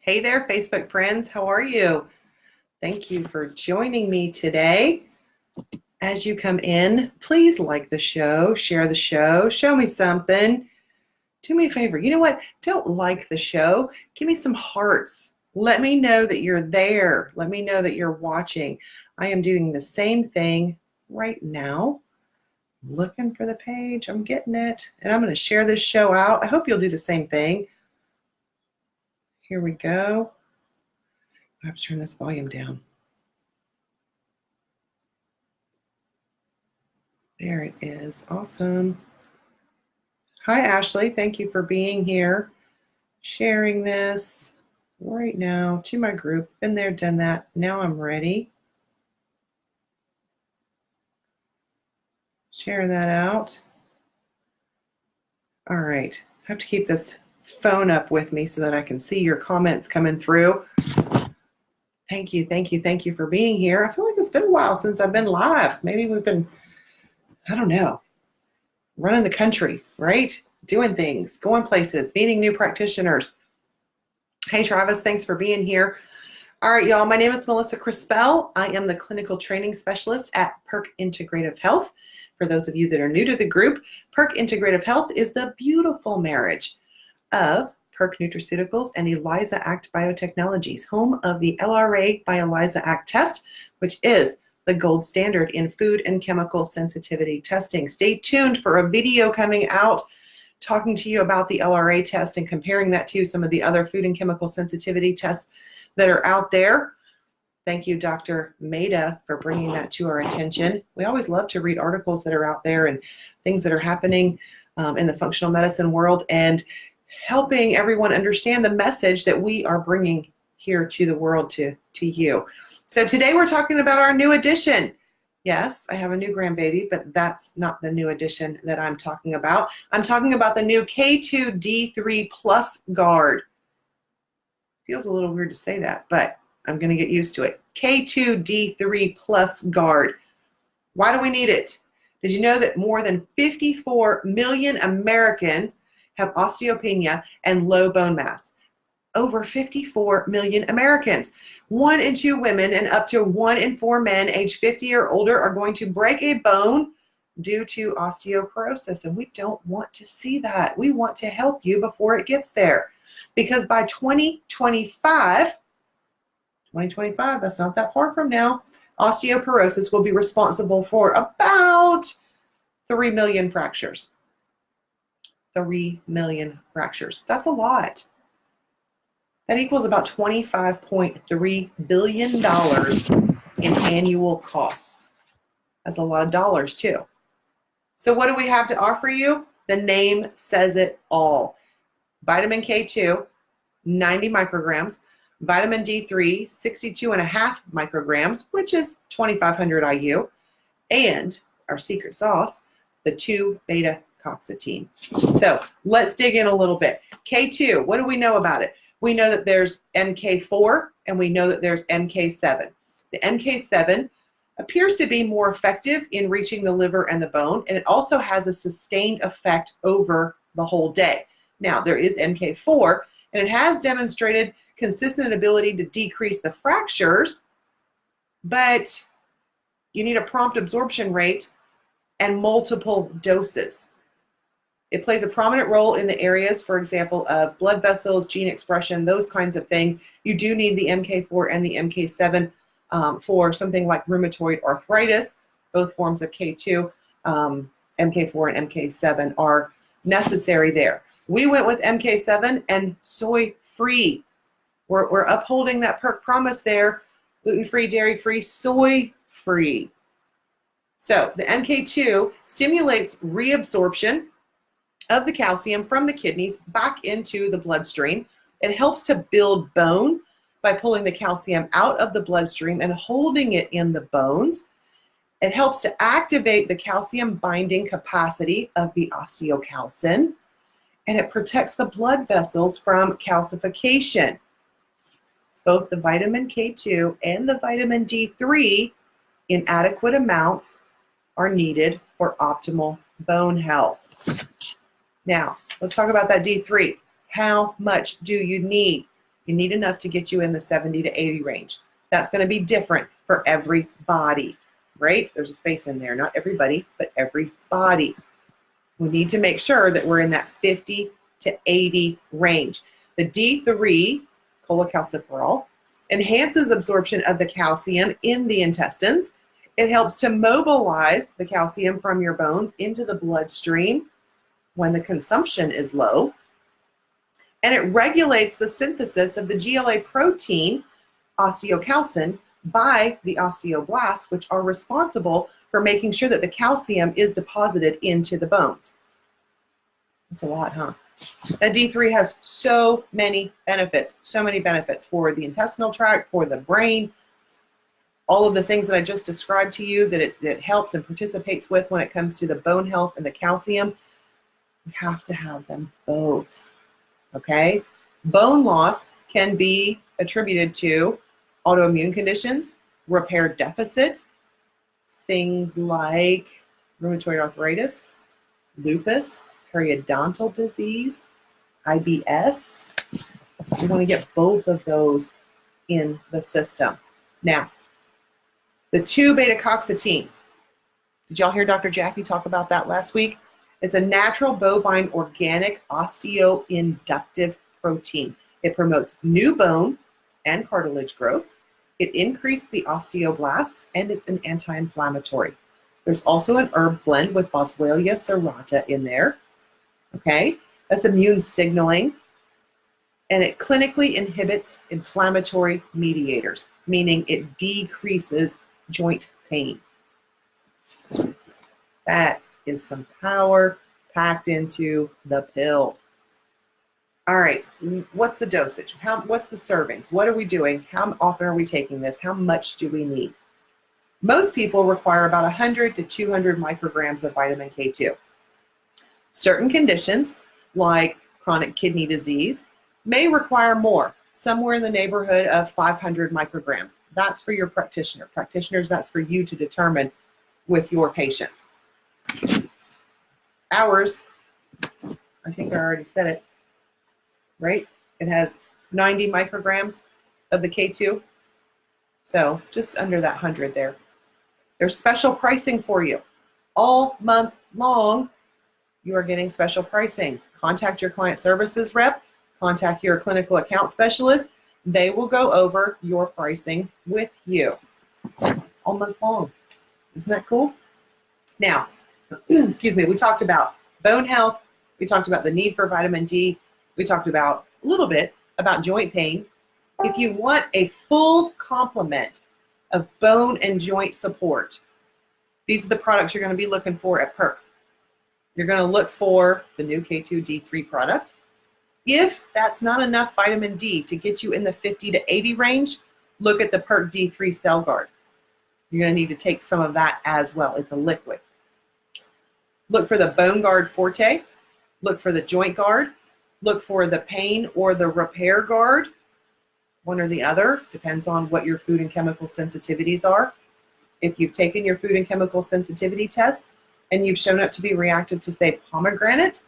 Hey there, Facebook friends. How are you? Thank you for joining me today. As you come in, please like the show, share the show, show me something. Do me a favor. You know what? Don't like the show. Give me some hearts. Let me know that you're there. Let me know that you're watching. I am doing the same thing right now. I'm looking for the page. I'm getting it. And I'm going to share this show out. I hope you'll do the same thing. Here we go. I have to turn this volume down. There it is. Awesome. Hi, Ashley. Thank you for being here. Sharing this right now to my group. Been there, done that. Now I'm ready. Share that out. All right. I have to keep this phone up with me so that I can see your comments coming through. Thank you, thank you, thank you for being here. I feel like it's been a while since I've been live. Maybe we've been, I don't know, running the country, right? Doing things, going places, meeting new practitioners. Hey, Travis, thanks for being here. All right, y'all, my name is Melissa Crispell. I am the clinical training specialist at PERQUE Integrative Health. For those of you that are new to the group, PERQUE Integrative Health is the beautiful marriage of PERQUE Nutraceuticals and ELISA Act Biotechnologies, home of the LRA by ELISA Act test, which is the gold standard in food and chemical sensitivity testing. Stay tuned for a video coming out talking to you about the LRA test and comparing that to some of the other food and chemical sensitivity tests that are out there. Thank you, Dr. Maida, for bringing that to our attention. We always love to read articles that are out there and things that are happening in the functional medicine world and helping everyone understand the message that we are bringing here to the world, to you. So today we're talking about our new edition. Yes, I have a new grandbaby, but that's not the new edition that I'm talking about. I'm talking about the new K2 D3 Plus Guard. Feels a little weird to say that, but I'm going to get used to it. K2 D3 Plus Guard. Why do we need it? Did you know that more than 54 million Americans have osteopenia and low bone mass? Over 54 million Americans. 1 in 2 women and up to 1 in 4 men age 50 or older are going to break a bone due to osteoporosis, and we don't want to see that. We want to help you before it gets there, because by 2025, that's not that far from now, osteoporosis will be responsible for about 3 million fractures. 3 million fractures. That's a lot. That equals about $25.3 billion in annual costs. That's a lot of dollars too. So what do we have to offer you? The name says it all. Vitamin K2, 90 micrograms. Vitamin D3, 62.5 micrograms, which is 2,500 IU. And our secret sauce, the 2-beta-coxetine. So let's dig in a little bit. K2, what do we know about it? We know that there's MK4 and we know that there's MK7. The MK7 appears to be more effective in reaching the liver and the bone, and it also has a sustained effect over the whole day. Now, there is MK4, and it has demonstrated consistent ability to decrease the fractures, but you need a prompt absorption rate and multiple doses. It plays a prominent role in the areas, for example, of blood vessels, gene expression, those kinds of things. You do need the MK4 and the MK7 for something like rheumatoid arthritis. Both forms of K2, MK4 and MK7 are necessary there. We went with MK7 and soy-free. We're upholding that PERQUE promise there, gluten-free, dairy-free, soy-free. So the MK2 stimulates reabsorption of the calcium from the kidneys back into the bloodstream. It helps to build bone by pulling the calcium out of the bloodstream and holding it in the bones. It helps to activate the calcium binding capacity of the osteocalcin, and it protects the blood vessels from calcification. Both the vitamin K2 and the vitamin D3 in adequate amounts are needed for optimal bone health. Now, let's talk about that D3. How much do you need? You need enough to get you in the 70 to 80 range. That's going to be different for everybody, right? There's a space in there. Not everybody, but everybody. We need to make sure that we're in that 50 to 80 range. The D3, cholecalciferol, enhances absorption of the calcium in the intestines. It helps to mobilize the calcium from your bones into the bloodstream when the consumption is low. And it regulates the synthesis of the GLA protein, osteocalcin, by the osteoblasts, which are responsible for making sure that the calcium is deposited into the bones. That's a lot, huh? That D3 has so many benefits for the intestinal tract, for the brain, all of the things that I just described to you that it helps and participates with when it comes to the bone health and the calcium. You have to have them both, okay? Bone loss can be attributed to autoimmune conditions, repair deficit, things like rheumatoid arthritis, lupus, periodontal disease, IBS. We want to get both of those in the system. Now, the 2-beta-coxetine. Did y'all hear Dr. Jaffe talk about that last week? It's a natural bovine organic osteoinductive protein. It promotes new bone and cartilage growth. It increases the osteoblasts, and it's an anti-inflammatory. There's also an herb blend with Boswellia serrata in there. Okay, that's immune signaling, and it clinically inhibits inflammatory mediators, meaning it decreases joint pain. That is some power packed into the pill. All right, what's the dosage? What's the servings? What are we doing? How often are we taking this? How much do we need? Most people require about 100 to 200 micrograms of vitamin K2. Certain conditions, like chronic kidney disease, may require more, somewhere in the neighborhood of 500 micrograms. That's for your practitioner. Practitioners, that's for you to determine with your patients. Ours, I think I already said it, right? It has 90 micrograms of the K2. So just under that 100 there. There's special pricing for you. All month long, you are getting special pricing. Contact your client services rep, contact your clinical account specialist. They will go over your pricing with you all month long. Isn't that cool? Now, excuse me, we talked about bone health. We talked about the need for vitamin D. We talked about a little bit about joint pain. If you want a full complement of bone and joint support, these are the products you're going to be looking for at PERQUE. You're going to look for the new K2 D3 product. If that's not enough vitamin D to get you in the 50 to 80 range, look at the PERQUE D3 Cell Guard. You're going to need to take some of that as well. It's a liquid. Look for the Bone Guard Forte. Look for the Joint Guard. Look for the Pain or the Repair Guard. One or the other, depends on what your food and chemical sensitivities are. If you've taken your food and chemical sensitivity test and you've shown up to be reactive to, say, pomegranate,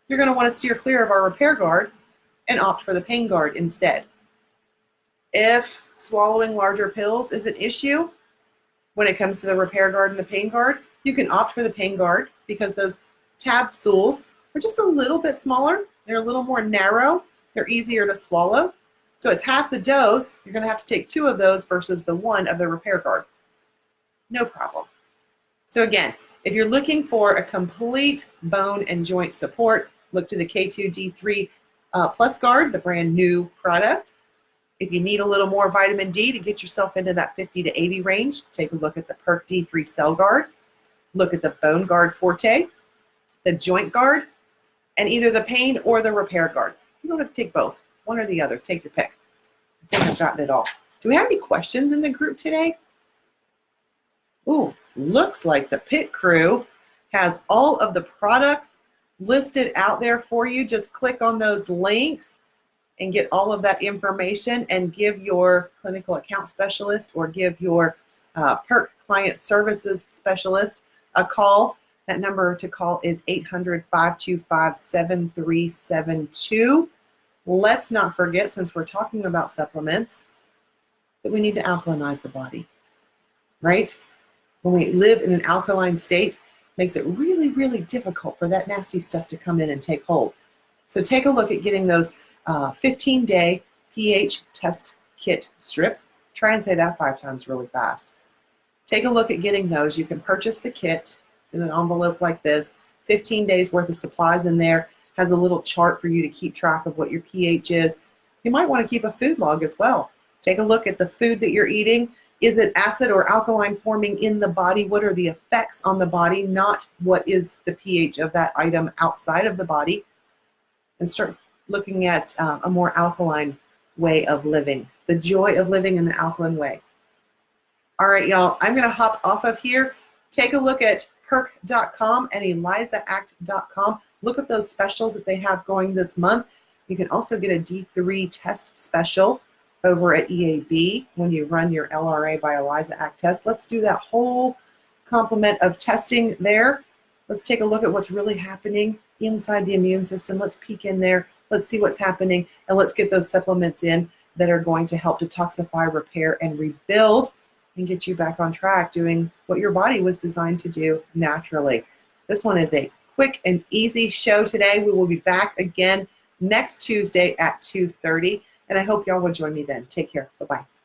you're going to want to steer clear of our Repair Guard and opt for the Pain Guard instead. If swallowing larger pills is an issue when it comes to the Repair Guard and the Pain Guard, you can opt for the Pain Guard because those capsules are just a little bit smaller. They're a little more narrow. They're easier to swallow. So it's half the dose. You're going to have to take 2 of those versus the 1 of the Repair Guard. No problem. So again, if you're looking for a complete bone and joint support, look to the K2 D3 Plus Guard, the brand new product. If you need a little more vitamin D to get yourself into that 50 to 80 range, take a look at the PERQUE D3 Cell Guard. Look at the Bone Guard Forte, the Joint Guard, and either the Pain or the Repair Guard. You don't have to take both. One or the other. Take your pick. I think I've gotten it all. Do we have any questions in the group today? Ooh, looks like the pit crew has all of the products listed out there for you. Just click on those links and get all of that information and give your clinical account specialist or give your PERQUE client services specialist a call. That number to call is 800-525-7372. let's not forget, since we're talking about supplements, that we need to alkalinize the body, right? When we live in an alkaline state, it makes it really, really difficult for that nasty stuff to come in and take hold. So take a look at getting those 15-day pH test kit strips. Try and say that 5 times really fast. Take a look at getting those. You can purchase the kit. It's in an envelope like this. 15 days worth of supplies in there. Has a little chart for you to keep track of what your pH is. You might want to keep a food log as well. Take a look at the food that you're eating. Is it acid or alkaline forming in the body? What are the effects on the body? Not what is the pH of that item outside of the body. And start looking at a more alkaline way of living. The joy of living in the alkaline way. All right, y'all, I'm going to hop off of here. Take a look at PERQUE.com and ElizaAct.com. Look at those specials that they have going this month. You can also get a D3 test special over at EAB when you run your LRA by Eliza Act test. Let's do that whole complement of testing there. Let's take a look at what's really happening inside the immune system. Let's peek in there. Let's see what's happening, and let's get those supplements in that are going to help detoxify, repair, and rebuild and get you back on track doing what your body was designed to do naturally. This one is a quick and easy show today. We will be back again next Tuesday at 2:30, and I hope y'all will join me then. Take care. Bye-bye.